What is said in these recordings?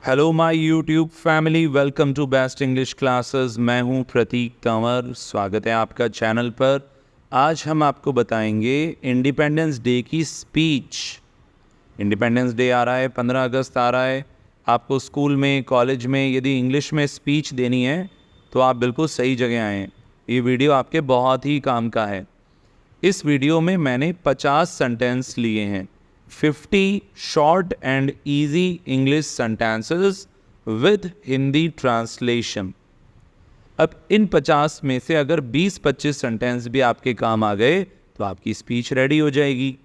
Hello my YouTube family, welcome to best English classes. मैं हूं प्रतीक कंवर, स्वागत है आपका चैनल पर। आज हम आपको बताएंगे इंडिपेंडेंस डे की स्पीच। इंडिपेंडेंस डे आ रहा है, 15 अगस्त आ रहा है। आपको स्कूल में, कॉलेज में यदि इंग्लिश में स्पीच देनी है तो आप बिल्कुल सही जगह आए हैं। ये वीडियो आपके बहुत ही काम का है। इस वीडियो में मैंने 50 सेंटेंस लिए हैं, 50 short and easy English sentences with Hindi translation. अब इन 50 में से अगर 20-25 सेंटेंस भी आपके काम आ गए तो आपकी स्पीच रेडी हो जाएगी।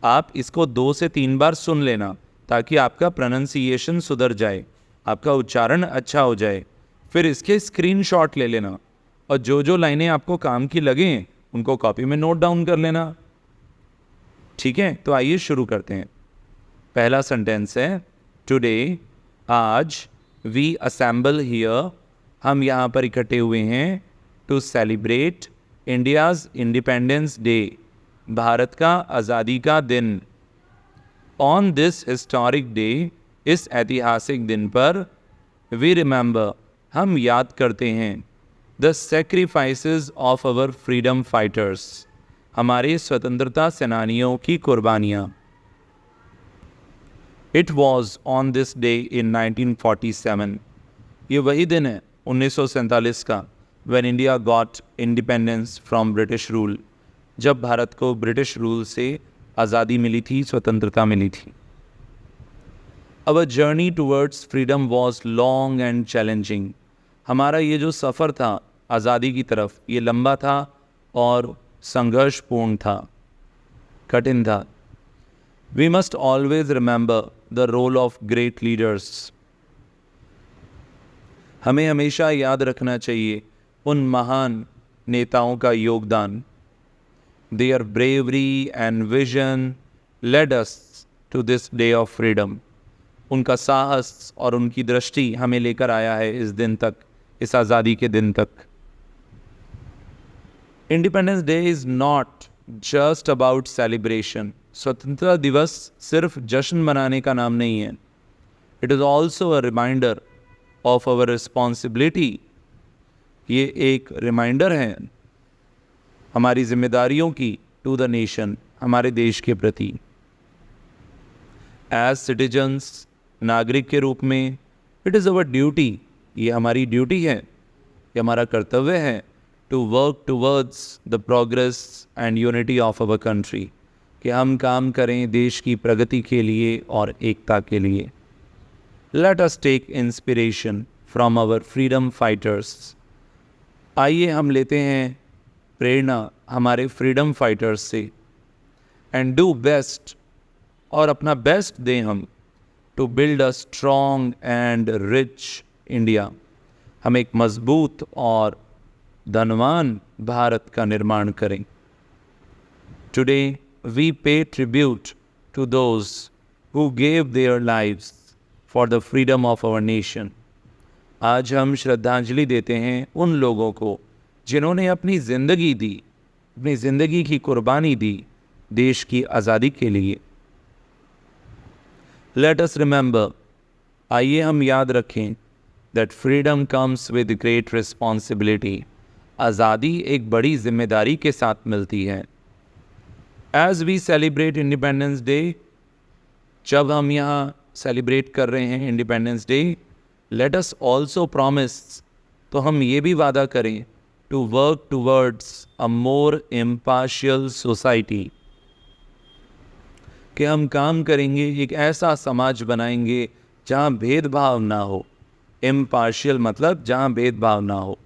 आप इसको 2 से 3 बार सुन लेना ताकि आपका प्रोनाउंसिएशन सुधर जाए, आपका उच्चारण अच्छा हो जाए। फिर इसके स्क्रीनशॉट ले लेना और जो जो लाइनें आपको काम की लगें उनको कॉपी में नोट डाउन कर लेना। ठीक है, तो आइए शुरू करते हैं। पहला सेंटेंस है टुडे, आज, वी असेंबल हियर, हम यहाँ पर इकट्ठे हुए हैं, to celebrate India's independence day, Bharat का आज़ादी का दिन। ऑन दिस हिस्टोरिक डे, इस ऐतिहासिक दिन पर, वी रिमेंबर, हम याद करते हैं, the sacrifices of our freedom fighters, हमारे स्वतंत्रता सेनानियों की कुर्बानियाँ। It was on this day in 1947, ये वही दिन है 1947 का, when India got independence from British rule, जब भारत को ब्रिटिश रूल से आज़ादी मिली थी, स्वतंत्रता मिली थी। Our journey towards freedom was long and challenging, हमारा ये जो सफ़र था आज़ादी की तरफ, ये लंबा था और संघर्षपूर्ण था, कठिन था। We must always remember the role of great leaders, हमें हमेशा याद रखना चाहिए उन महान नेताओं का योगदान। Their bravery and vision led us to this day of freedom, उनका साहस और उनकी दृष्टि हमें लेकर आया है इस दिन तक, इस आज़ादी के दिन तक। Independence day is not just about celebration, स्वतंत्रता दिवस सिर्फ जश्न मनाने का नाम नहीं है। It is also a reminder of our responsibility, ये एक रिमाइंडर है हमारी जिम्मेदारियों की, टू द नेशन, हमारे देश के प्रति। एज सिटीजन्स, नागरिक के रूप में, इट इज़ अवर ड्यूटी, ये हमारी ड्यूटी है, ये हमारा कर्तव्य है, to work towards the progress and unity of our country, कि हम काम करें देश की प्रगति के लिए और एकता के लिए। Let us take inspiration from our freedom fighters, आइए हम लेते हैं प्रेरणा हमारे फ्रीडम फाइटर्स से। एंड डू बेस्ट, और अपना बेस्ट दें हम, to build a strong and rich India, हम एक मजबूत और धनवान भारत का निर्माण करें। Today we pay tribute to those who gave their lives for the freedom of our nation, आज हम श्रद्धांजलि देते हैं उन लोगों को जिन्होंने अपनी ज़िंदगी दी, अपनी ज़िंदगी की कुर्बानी दी देश की आज़ादी के लिए। लेट अस रिमेंबर, आइए हम याद रखें, that freedom comes with great responsibility, आज़ादी एक बड़ी जिम्मेदारी के साथ मिलती है। As we celebrate independence day, जब हम यहाँ सेलिब्रेट कर रहे हैं independence day, let us also promise, तो हम ये भी वादा करें, to work towards a more impartial society, कि हम काम करेंगे, एक ऐसा समाज बनाएंगे जहाँ भेदभाव ना हो। इम्पार्शियल मतलब जहाँ भेदभाव ना हो।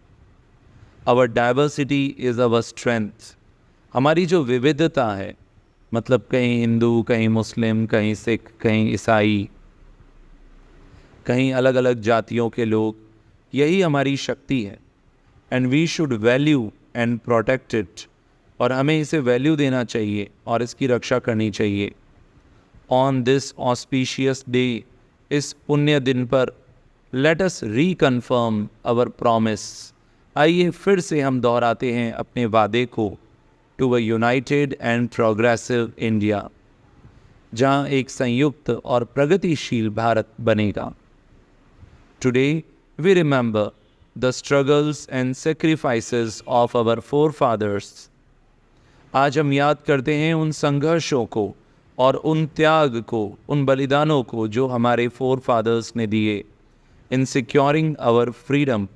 Our diversity is our strength, हमारी जो विविधता है, मतलब कहीं हिंदू, कहीं मुस्लिम, कहीं सिख, कहीं ईसाई, कहीं अलग अलग जातियों के लोग, यही हमारी शक्ति है। And we should value and protect it, और हमें इसे वैल्यू देना चाहिए और इसकी रक्षा करनी चाहिए। ऑन दिस ऑस्पिशियस डे, इस पुण्य दिन पर, let us reconfirm our promise, आइए फिर से हम दोहराते हैं अपने वादे को, to a united and progressive India, जहाँ एक संयुक्त और प्रगतिशील भारत बनेगा। Today, we remember the struggles and sacrifices of our forefathers. आज हम याद करते हैं उन संघर्षों को और उन त्याग को, उन बलिदानों को जो हमारे forefathers ने दिए in securing our freedom,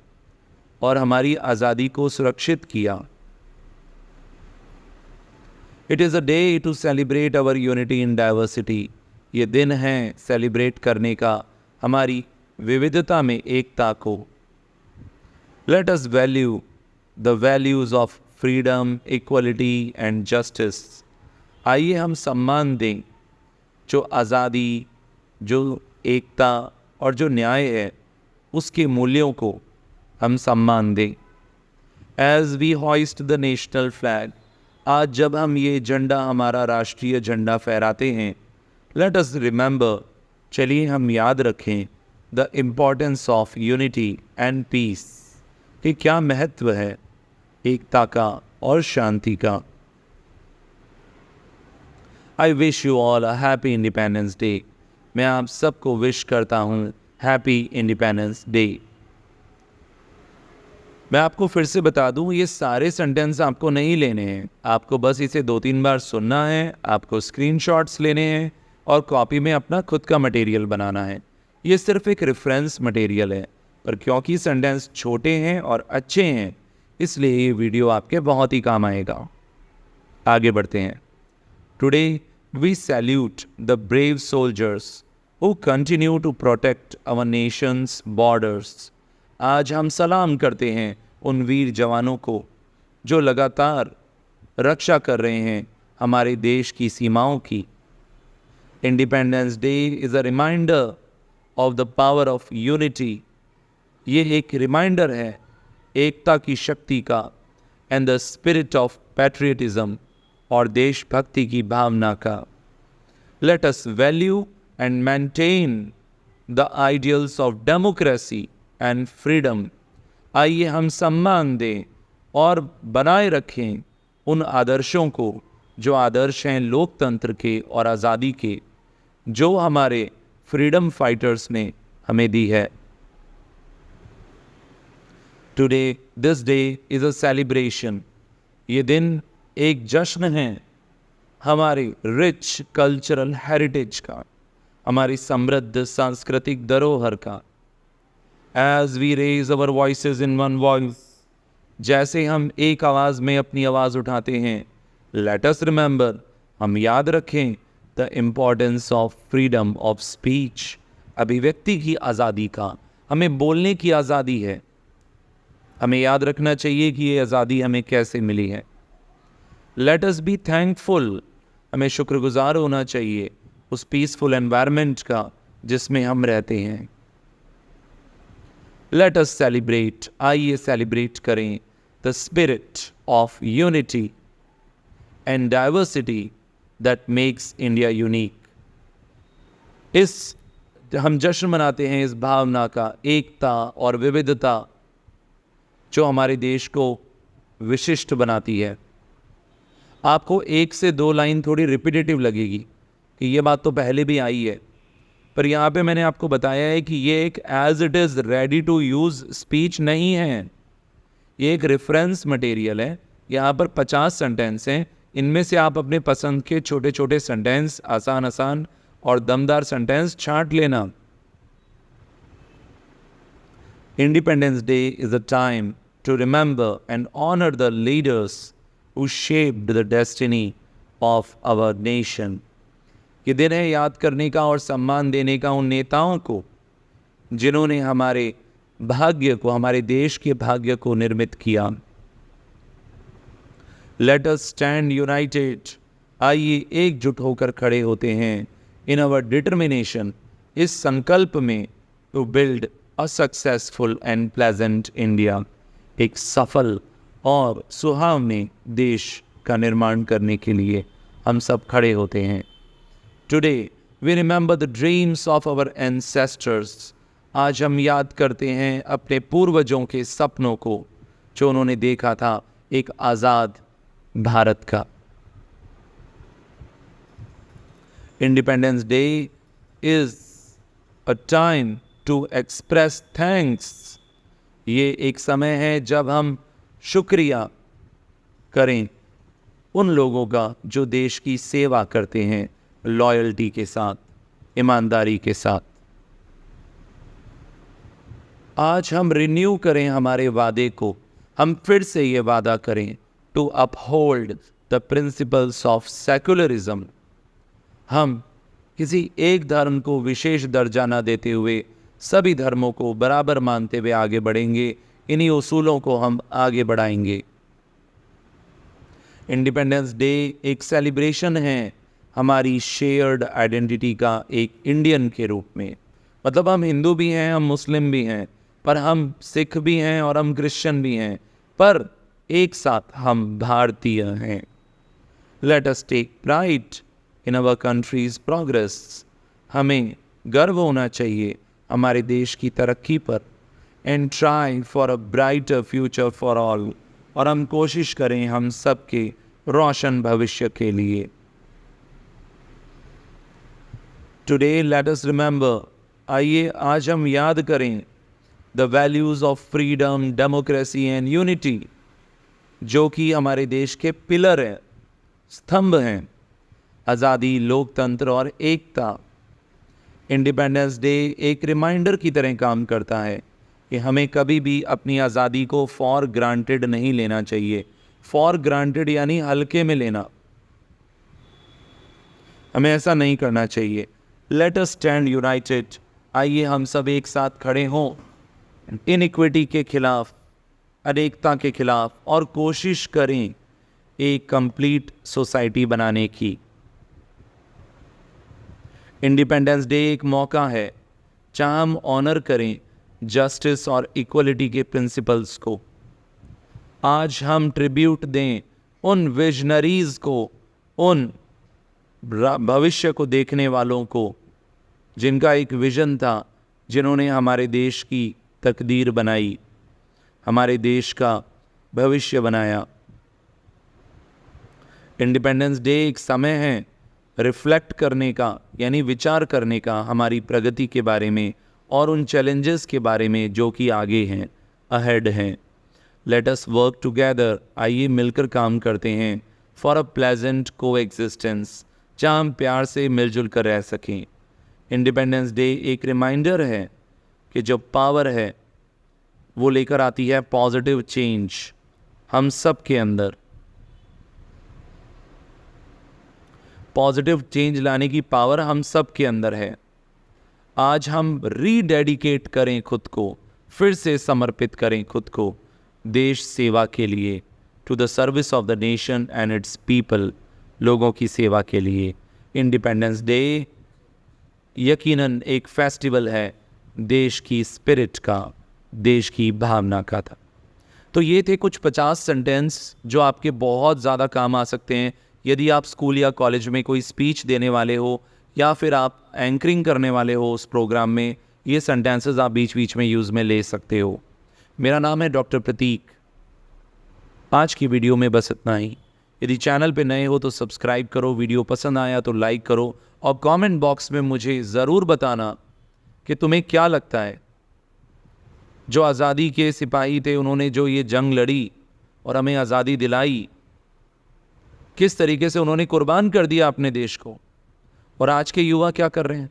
और हमारी आज़ादी को सुरक्षित किया. It is a day to celebrate our unity in diversity. ये दिन है सेलिब्रेट करने का हमारी विविधता में एकता को. Let us value the values of freedom, equality and justice. आइए हम सम्मान दें जो आज़ादी, जो एकता और जो न्याय है उसके मूल्यों को हम सम्मान दें. As we hoist the national flag, आज जब हम ये झंडा, हमारा राष्ट्रीय झंडा फहराते हैं, let us remember, चलिए हम याद रखें the importance of unity and peace, कि क्या महत्व है एकता का और शांति का. I wish you all a happy Independence Day. मैं आप सबको विश करता हूँ हैप्पी इंडिपेंडेंस डे. मैं आपको फिर से बता दूं, ये सारे सेंटेंस आपको नहीं लेने हैं, आपको बस इसे 2-3 बार सुनना है, आपको स्क्रीनशॉट्स लेने हैं और कॉपी में अपना खुद का मटेरियल बनाना है. ये सिर्फ एक रेफरेंस मटेरियल है, पर क्योंकि सेंटेंस छोटे हैं और अच्छे हैं, इसलिए ये वीडियो आपके बहुत ही काम आएगा. आगे बढ़ते हैं. Today we salute the brave soldiers who continue to protect our nation's borders. आज हम सलाम करते हैं उन वीर जवानों को जो लगातार रक्षा कर रहे हैं हमारे देश की सीमाओं की. Independence day is a reminder of the power of unity. ये एक रिमाइंडर है एकता की शक्ति का, and the spirit of patriotism, और देशभक्ति की भावना का. Let us value and maintain the ideals of democracy and freedom. आइए हम सम्मान दें और बनाए रखें उन आदर्शों को जो आदर्श हैं लोकतंत्र के और आज़ादी के, जो हमारे फ्रीडम फाइटर्स ने हमें दी है. Today this day is a celebration. ये दिन एक जश्न है हमारे रिच कल्चरल हेरिटेज का, हमारी समृद्ध सांस्कृतिक धरोहर का. As we raise our voices in one voice, जैसे हम एक आवाज़ में अपनी आवाज़ उठाते हैं, let us remember, हम याद रखें the importance of freedom of speech, अभिव्यक्ति की आज़ादी का. हमें बोलने की आज़ादी है, हमें याद रखना चाहिए कि ये आज़ादी हमें कैसे मिली है. Let us be thankful, हमें शुक्रगुजार होना चाहिए उस पीसफुल एनवायरनमेंट का जिसमें हम रहते हैं. Let us celebrate, आइए सेलिब्रेट करें the spirit of unity and diversity that makes India unique. इस हम जश्न मनाते हैं इस भावना का, एकता और विविधता जो हमारे देश को विशिष्ट बनाती है. आपको 1 से 2 लाइन थोड़ी रिपीटेटिव लगेगी कि ये बात तो पहले भी आई है, पर यहाँ पे मैंने आपको बताया है कि ये एक as it is ready to use speech नहीं है, ये एक रेफरेंस मटेरियल है. यहाँ पर 50 सेंटेंस हैं, इनमें से आप अपने पसंद के छोटे छोटे सेंटेंस, आसान और दमदार सेंटेंस छांट लेना. Independence day is a time to remember and honour the leaders who shaped the destiny of our nation. ये दिन है याद करने का और सम्मान देने का उन नेताओं को जिन्होंने हमारे भाग्य को, हमारे देश के भाग्य को निर्मित किया. लेट अस स्टैंड यूनाइटेड, आइए एकजुट होकर खड़े होते हैं इन आवर डिटर्मिनेशन, इस संकल्प में, to build a successful and pleasant India, एक सफल और सुहावने देश का निर्माण करने के लिए हम सब खड़े होते हैं. Today we remember the dreams of our ancestors. आज हम याद करते हैं अपने पूर्वजों के सपनों को जो उन्होंने देखा था एक आज़ाद भारत का. Independence Day is a time to express thanks. ये एक समय है जब हम शुक्रिया करें उन लोगों का जो देश की सेवा करते हैं लॉयल्टी के साथ, ईमानदारी के साथ। आज हम रिन्यू करें हमारे वादे को, हम फिर से ये वादा करें to uphold the principles of secularism. हम किसी एक धर्म को विशेष दर्जा न देते हुए सभी धर्मों को बराबर मानते हुए आगे बढ़ेंगे। इन्हीं उसूलों को हम आगे बढ़ाएंगे। इंडिपेंडेंस डे एक सेलिब्रेशन है हमारी शेयर्ड आइडेंटिटी का, एक इंडियन के रूप में। मतलब हम हिंदू भी हैं, हम मुस्लिम भी हैं, पर हम सिख भी हैं और हम क्रिश्चियन भी हैं, पर एक साथ हम भारतीय हैं। Let us take pride in our country's progress. हमें गर्व होना चाहिए हमारे देश की तरक्की पर। And try for a brighter future for all. और हम कोशिश करें हम सबके रोशन भविष्य के लिए। टुडे लेट अस रिमेंबर, आइए आज हम याद करें the values of freedom, democracy and unity, जो कि हमारे देश के पिलर हैं, स्तंभ हैं। आज़ादी, लोकतंत्र और एकता। इंडिपेंडेंस डे एक रिमाइंडर की तरह काम करता है कि हमें कभी भी अपनी आज़ादी को फॉर ग्रांटेड नहीं लेना चाहिए। फॉर ग्रांटेड यानी हल्के में लेना, हमें ऐसा नहीं करना चाहिए। Let us stand United. आइए हम सब एक साथ खड़े हों इनइक्विटी के खिलाफ, अनेकता के खिलाफ, और कोशिश करें एक कंप्लीट सोसाइटी बनाने की। इंडिपेंडेंस डे एक मौका है जहां हम ऑनर करें जस्टिस और इक्वलिटी के प्रिंसिपल्स को। आज हम ट्रिब्यूट दें उन विजनरीज को, उन भविष्य को देखने वालों को जिनका एक विजन था, जिन्होंने हमारे देश की तकदीर बनाई, हमारे देश का भविष्य बनाया। इंडिपेंडेंस डे एक समय है रिफ्लेक्ट करने का, यानी विचार करने का हमारी प्रगति के बारे में और उन चैलेंजेस के बारे में जो कि आगे हैं, अहेड हैं। लेट अस वर्क टुगेदर। आइए मिलकर काम करते हैं फॉर अ प्लेजेंट को एग्जिस्टेंस, जहाँ हम प्यार से मिलजुल कर रह सकें। इंडिपेंडेंस डे एक रिमाइंडर है कि जो पावर है वो लेकर आती है पॉजिटिव चेंज हम सब के अंदर। पॉजिटिव चेंज लाने की पावर हम सब के अंदर है। आज हम रीडेडिकेट करें खुद को, फिर से समर्पित करें खुद को देश सेवा के लिए, to the service of the nation and its people, लोगों की सेवा के लिए। इंडिपेंडेंस डे यकीनन एक फेस्टिवल है देश की स्पिरिट का, देश की भावना का था। तो ये थे कुछ 50 सेंटेंस जो आपके बहुत ज़्यादा काम आ सकते हैं यदि आप स्कूल या कॉलेज में कोई स्पीच देने वाले हो या फिर आप एंकरिंग करने वाले हो उस प्रोग्राम में। ये सेंटेंसेस आप बीच बीच में यूज़ में ले सकते हो। मेरा नाम है डॉक्टर प्रतीक। आज की वीडियो में बस इतना ही। यदि चैनल पे नए हो तो सब्सक्राइब करो, वीडियो पसंद आया तो लाइक करो, और कमेंट बॉक्स में मुझे ज़रूर बताना कि तुम्हें क्या लगता है जो आज़ादी के सिपाही थे, उन्होंने जो ये जंग लड़ी और हमें आज़ादी दिलाई, किस तरीके से उन्होंने कुर्बान कर दिया अपने देश को। और आज के युवा क्या कर रहे हैं?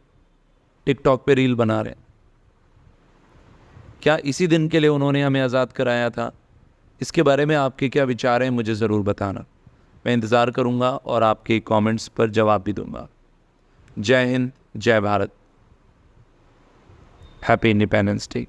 टिकटॉक पे रील बना रहे हैं। क्या इसी दिन के लिए उन्होंने हमें आज़ाद कराया था? इसके बारे में आपके क्या विचार हैं, मुझे ज़रूर बताना। मैं इंतज़ार करूंगा और आपके कमेंट्स पर जवाब भी दूंगा। जय हिंद, जय भारत। Happy independence day.